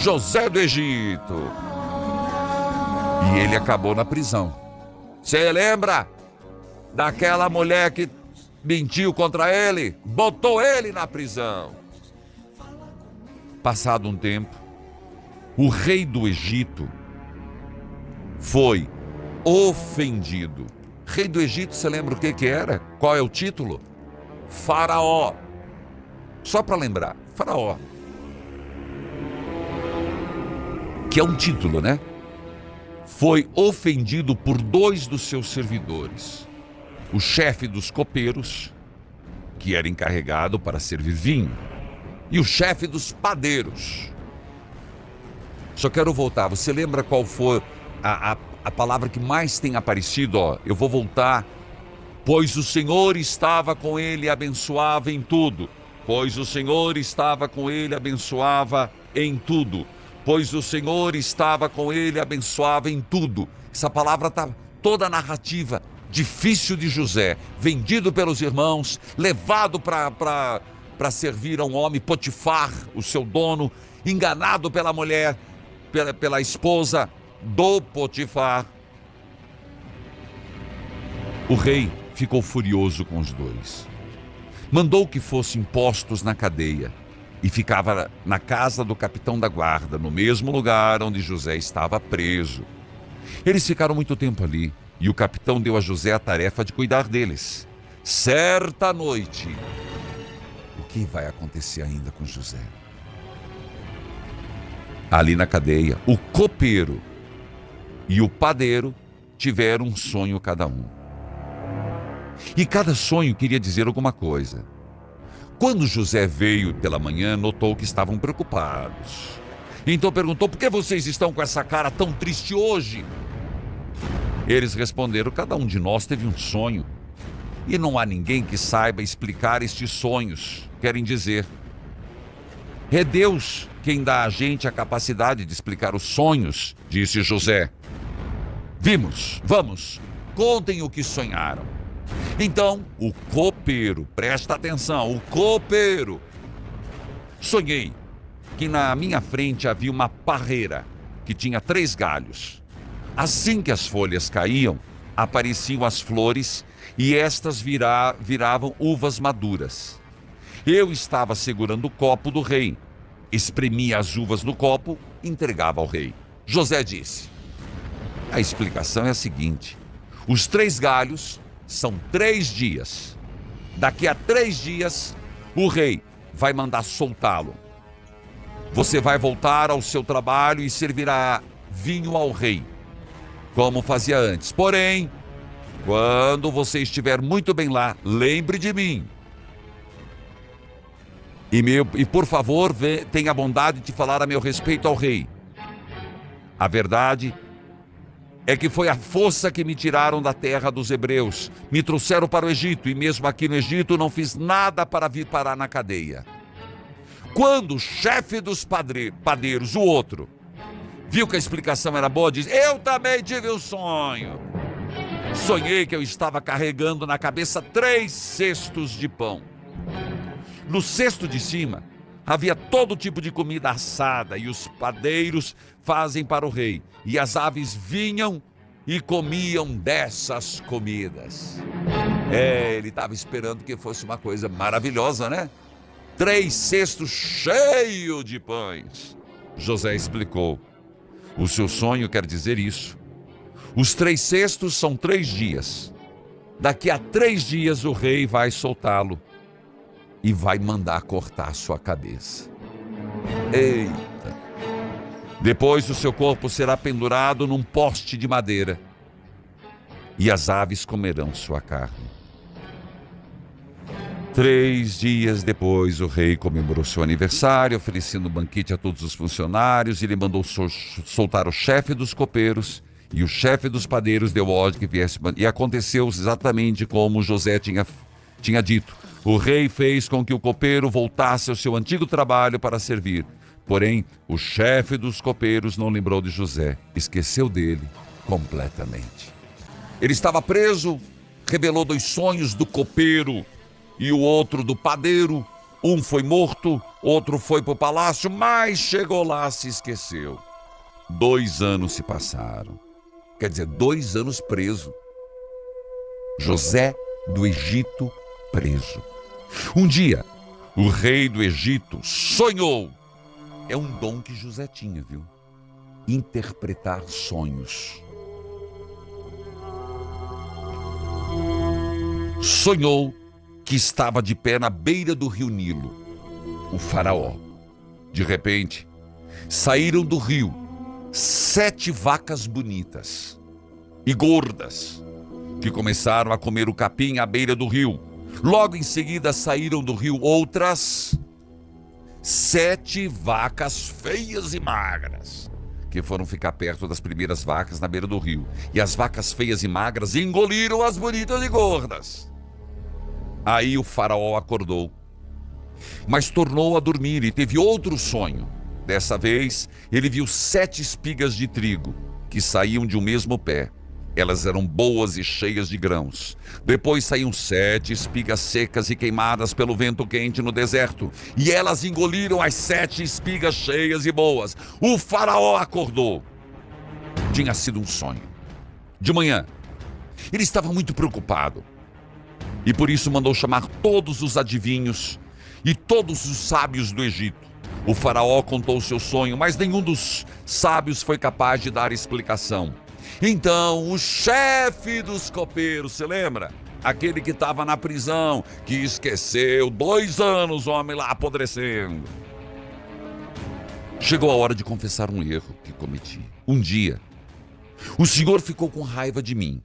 José do Egito. E ele acabou na prisão. Você lembra daquela mulher que mentiu contra ele? Botou ele na prisão. Passado um tempo, o rei do Egito foi ofendido. Rei do Egito, você lembra o que era? Qual é o título? Faraó. Só para lembrar, Faraó. Que é um título, né? Foi ofendido por 2 dos seus servidores. O chefe dos copeiros, que era encarregado para servir vinho, e o chefe dos padeiros. Só quero voltar, você lembra qual foi a palavra que mais tem aparecido? Eu vou voltar. Pois o Senhor estava com ele e abençoava em tudo. Pois o Senhor estava com ele e abençoava em tudo. Pois o Senhor estava com ele e abençoava em tudo. Essa palavra está toda a narrativa. Difícil de José, vendido pelos irmãos, levado para servir a um homem, Potifar, o seu dono, enganado pela mulher, pela esposa do Potifar. O rei ficou furioso com os 2. Mandou que fossem postos na cadeia e ficava na casa do capitão da guarda, no mesmo lugar onde José estava preso. Eles ficaram muito tempo ali e o capitão deu a José a tarefa de cuidar deles. Certa noite, o que vai acontecer ainda com José? Ali na cadeia, o copeiro e o padeiro tiveram um sonho cada um. E cada sonho queria dizer alguma coisa. Quando José veio pela manhã, notou que estavam preocupados. Então perguntou: por que vocês estão com essa cara tão triste hoje? Eles responderam: cada um de nós teve um sonho. E não há ninguém que saiba explicar estes sonhos. Querem dizer, é Deus quem dá a gente a capacidade de explicar os sonhos, disse José. Vamos, contem o que sonharam. Então, o copeiro, presta atenção, o copeiro. Sonhei que na minha frente havia uma parreira que tinha 3 galhos. Assim que as folhas caíam, apareciam as flores e estas viravam uvas maduras. Eu estava segurando o copo do rei, espremia as uvas no copo e entregava ao rei. José disse: a explicação é a seguinte: os 3 galhos são 3 dias. Daqui a 3 dias, o rei vai mandar soltá-lo. Você vai voltar ao seu trabalho e servirá vinho ao rei, como fazia antes. Porém, quando você estiver muito bem lá, lembre de mim. E por favor, tenha a bondade de falar a meu respeito ao rei. A verdade é que foi a força que me tiraram da terra dos hebreus, me trouxeram para o Egito, e mesmo aqui no Egito não fiz nada para vir parar na cadeia. Quando o chefe dos padeiros, o outro, viu que a explicação era boa, disse: eu também tive um sonho. Sonhei que eu estava carregando na cabeça 3 cestos de pão. No cesto de cima havia todo tipo de comida assada, e os padeiros fazem para o rei, e as aves vinham e comiam dessas comidas. Ele estava esperando que fosse uma coisa maravilhosa, né? 3 cestos cheios de pães. José explicou: o seu sonho quer dizer isso. Os 3 cestos são 3 dias. Daqui a 3 dias o rei vai soltá-lo e vai mandar cortar sua cabeça. Eita! Depois o seu corpo será pendurado num poste de madeira e as aves comerão sua carne. 3 dias depois, o rei comemorou seu aniversário, oferecendo um banquete a todos os funcionários. Ele mandou soltar o chefe dos copeiros, e o chefe dos padeiros deu ordem que viesse. E aconteceu exatamente como José tinha dito. O rei fez com que o copeiro voltasse ao seu antigo trabalho para servir. Porém, o chefe dos copeiros não lembrou de José, esqueceu dele completamente. Ele estava preso, revelou 2 sonhos do copeiro e o outro do padeiro, Um foi morto, outro foi para o palácio, mas chegou lá, se esqueceu. 2 anos se passaram. Quer dizer, 2 anos preso. José do Egito preso. Um dia, o rei do Egito sonhou. É um dom que José tinha, viu? Interpretar sonhos. Sonhou que estava de pé na beira do rio Nilo, o faraó. De repente, saíram do rio 7 vacas bonitas e gordas, que começaram a comer o capim à beira do rio. Logo em seguida saíram do rio outras 7 vacas feias e magras, que foram ficar perto das primeiras vacas na beira do rio. E as vacas feias e magras engoliram as bonitas e gordas. Aí o faraó acordou, mas tornou a dormir e teve outro sonho. Dessa vez, ele viu 7 espigas de trigo que saíam de um mesmo pé. Elas eram boas e cheias de grãos. Depois saíam 7 espigas secas e queimadas pelo vento quente no deserto. E elas engoliram as 7 espigas cheias e boas. O faraó acordou. Tinha sido um sonho. De manhã, ele estava muito preocupado. E por isso mandou chamar todos os adivinhos e todos os sábios do Egito. O faraó contou o seu sonho, mas nenhum dos sábios foi capaz de dar explicação. Então, o chefe dos copeiros, se lembra? Aquele que estava na prisão, que esqueceu 2 anos, o homem lá apodrecendo. Chegou a hora de confessar um erro que cometi. Um dia, o Senhor ficou com raiva de mim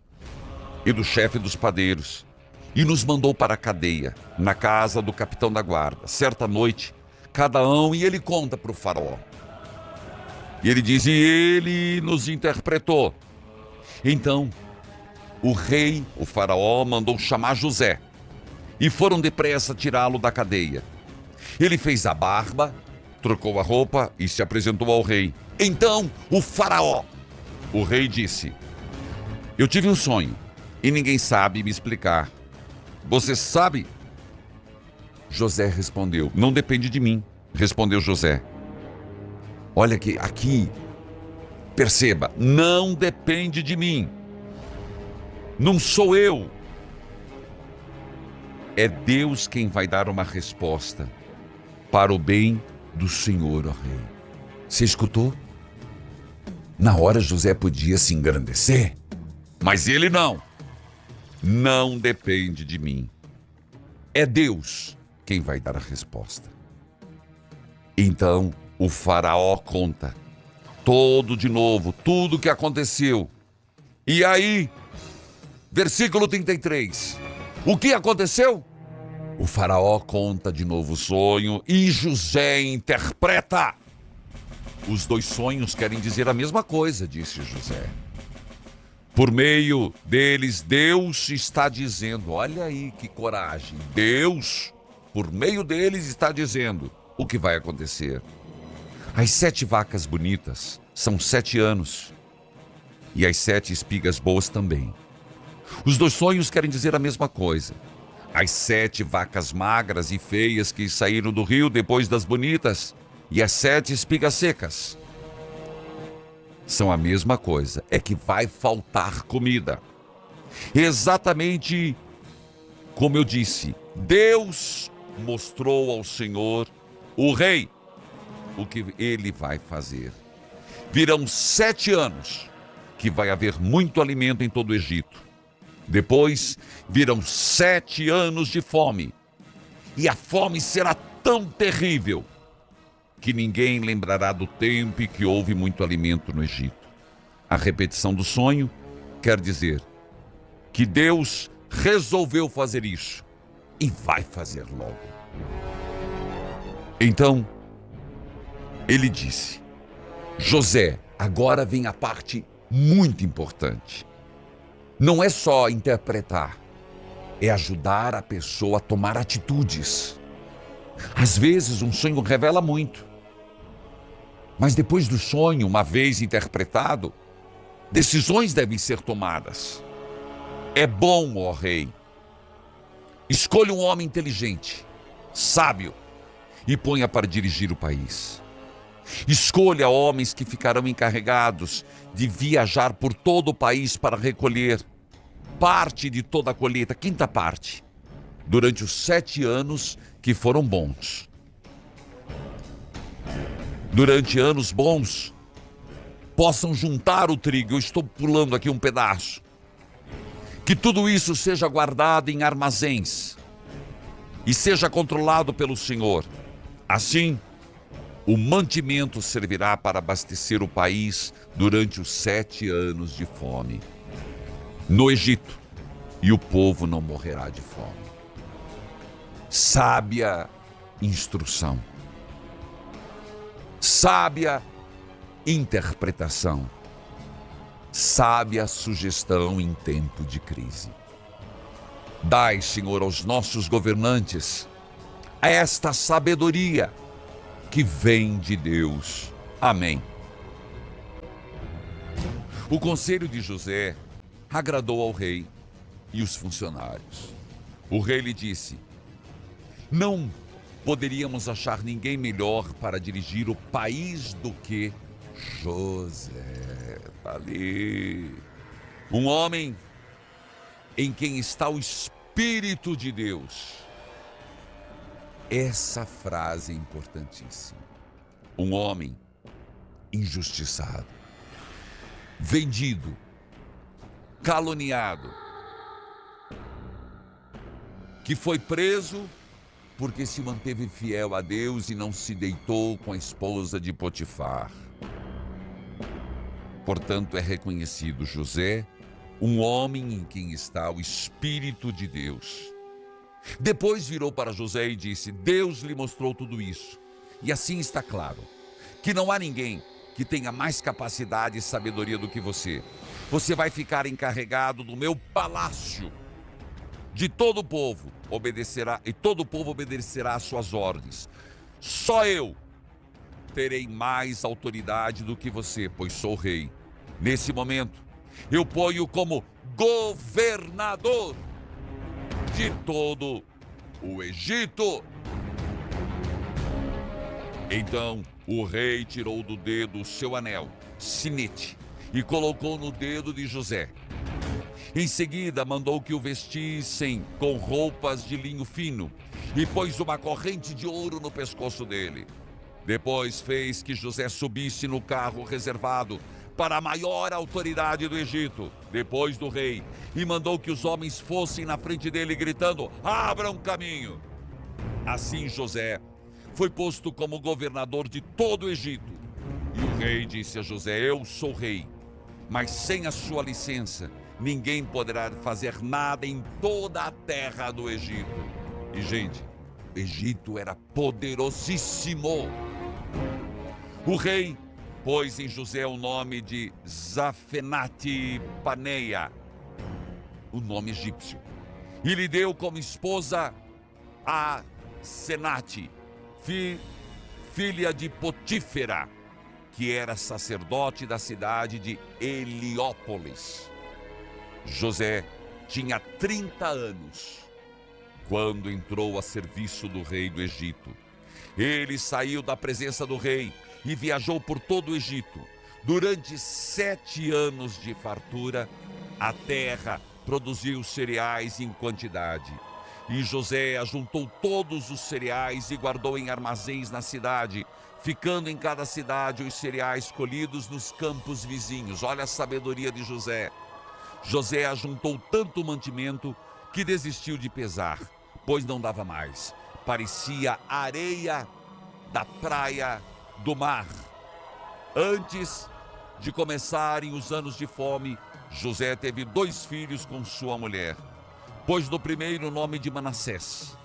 e do chefe dos padeiros e nos mandou para a cadeia, na casa do capitão da guarda. Certa noite, cada um, e ele conta para o faraó. E ele diz, e ele nos interpretou. Então, o rei, o faraó, mandou chamar José. E foram depressa tirá-lo da cadeia. Ele fez a barba, trocou a roupa e se apresentou ao rei. Então, o faraó, o rei disse, eu tive um sonho e ninguém sabe me explicar. Você sabe? José respondeu, não depende de mim, respondeu José. Olha que aqui, perceba, não depende de mim. Não sou eu. É Deus quem vai dar uma resposta para o bem do Senhor, ó rei. Você escutou? Na hora José podia se engrandecer, mas ele não. Não depende de mim. É Deus quem vai dar a resposta. Então o faraó conta todo de novo, tudo o que aconteceu. E aí, versículo 33. O que aconteceu? O faraó conta de novo o sonho e José interpreta. Os 2 sonhos querem dizer a mesma coisa, disse José. Por meio deles, Deus está dizendo, olha aí que coragem. Deus, por meio deles, está dizendo o que vai acontecer. As 7 vacas bonitas são 7 anos. E as 7 espigas boas também. Os 2 sonhos querem dizer a mesma coisa. As 7 vacas magras e feias que saíram do rio depois das bonitas. E as 7 espigas secas. São a mesma coisa, é que vai faltar comida. Exatamente como eu disse, Deus mostrou ao Senhor, o rei, o que ele vai fazer. Virão 7 anos que vai haver muito alimento em todo o Egito. Depois virão 7 anos de fome. E a fome será tão terrível que ninguém lembrará do tempo em que houve muito alimento no Egito. A repetição do sonho quer dizer que Deus resolveu fazer isso e vai fazer logo. Então, ele disse, José, agora vem a parte muito importante. Não é só interpretar, é ajudar a pessoa a tomar atitudes. Às vezes um sonho revela muito. Mas depois do sonho, uma vez interpretado, decisões devem ser tomadas. É bom, ó rei. Escolha um homem inteligente, sábio e ponha para dirigir o país. Escolha homens que ficarão encarregados de viajar por todo o país para recolher parte de toda a colheita, quinta parte, durante os 7 anos que foram bons. Durante anos bons, possam juntar o trigo. Eu estou pulando aqui um pedaço. Que tudo isso seja guardado em armazéns e seja controlado pelo Senhor. Assim, o mantimento servirá para abastecer o país durante os 7 anos de fome no Egito, e o povo não morrerá de fome. Sábia instrução, sábia interpretação, sábia sugestão em tempo de crise. Dai, Senhor, aos nossos governantes esta sabedoria que vem de Deus. Amém. O conselho de José agradou ao rei e os funcionários. O rei lhe disse: não poderíamos achar ninguém melhor para dirigir o país do que José. Ali, um homem em quem está o Espírito de Deus. Essa frase é importantíssima. Um homem injustiçado, vendido, caluniado, que foi preso porque se manteve fiel a Deus e não se deitou com a esposa de Potifar. Portanto, é reconhecido José, um homem em quem está o Espírito de Deus. Depois virou para José e disse: Deus lhe mostrou tudo isso. E assim está claro que não há ninguém que tenha mais capacidade e sabedoria do que você. Você vai ficar encarregado do meu palácio. De todo o povo obedecerá, e todo o povo obedecerá às suas ordens. Só eu terei mais autoridade do que você, pois sou rei. Nesse momento, eu ponho como governador de todo o Egito. Então o rei tirou do dedo o seu anel, sinete, e colocou no dedo de José. Em seguida, mandou que o vestissem com roupas de linho fino e pôs uma corrente de ouro no pescoço dele. Depois fez que José subisse no carro reservado para a maior autoridade do Egito, depois do rei, e mandou que os homens fossem na frente dele gritando: abram caminho. Assim José foi posto como governador de todo o Egito. E o rei disse a José: eu sou rei, mas sem a sua licença ninguém poderá fazer nada em toda a terra do Egito. E, gente, o Egito era poderosíssimo. O rei pôs em José o nome de Zafenate Paneia, o nome egípcio, e lhe deu como esposa a Senate, filha de Potífera, que era sacerdote da cidade de Heliópolis. José tinha 30 anos quando entrou a serviço do rei do Egito. Ele saiu da presença do rei e viajou por todo o Egito. Durante 7 anos de fartura, a terra produziu cereais em quantidade. E José ajuntou todos os cereais e guardou em armazéns na cidade, ficando em cada cidade os cereais colhidos nos campos vizinhos. Olha a sabedoria de José. José ajuntou tanto mantimento que desistiu de pesar, pois não dava mais. Parecia areia da praia do mar. Antes de começarem os anos de fome, José teve 2 filhos com sua mulher. Pôs no primeiro o nome de Manassés,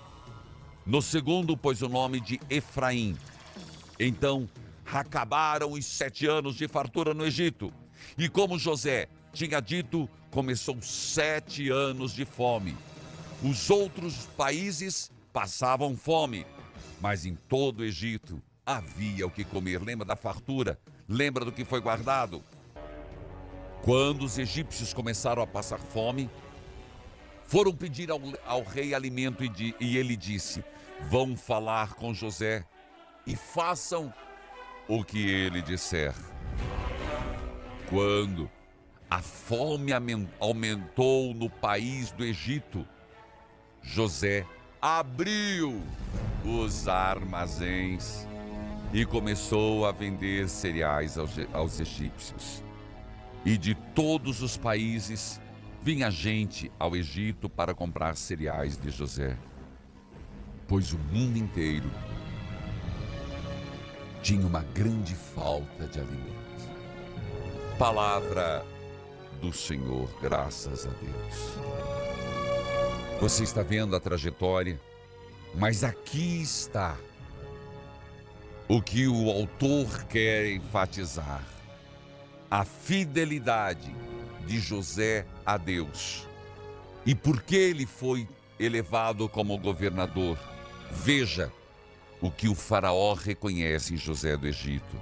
no segundo pôs o nome de Efraim. Então acabaram os 7 anos de fartura no Egito. E como José tinha dito, começou 7 anos de fome. Os outros países passavam fome, mas em todo o Egito havia o que comer. Lembra da fartura? Lembra do que foi guardado? Quando os egípcios começaram a passar fome, foram pedir ao rei alimento e ele disse: vão falar com José e façam o que ele disser. Quando a fome aumentou no país do Egito, José abriu os armazéns e começou a vender cereais aos egípcios. E de todos os países vinha gente ao Egito para comprar cereais de José, pois o mundo inteiro tinha uma grande falta de alimento. Palavra do Senhor, graças a Deus. Você está vendo a trajetória, mas aqui está o que o autor quer enfatizar: a fidelidade de José a Deus. E por que ele foi elevado como governador? Veja o que o faraó reconhece em José do Egito: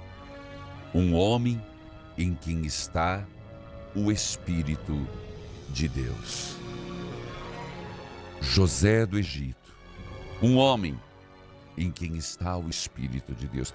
um homem em quem está o Espírito de Deus. José do Egito, um homem em quem está o Espírito de Deus.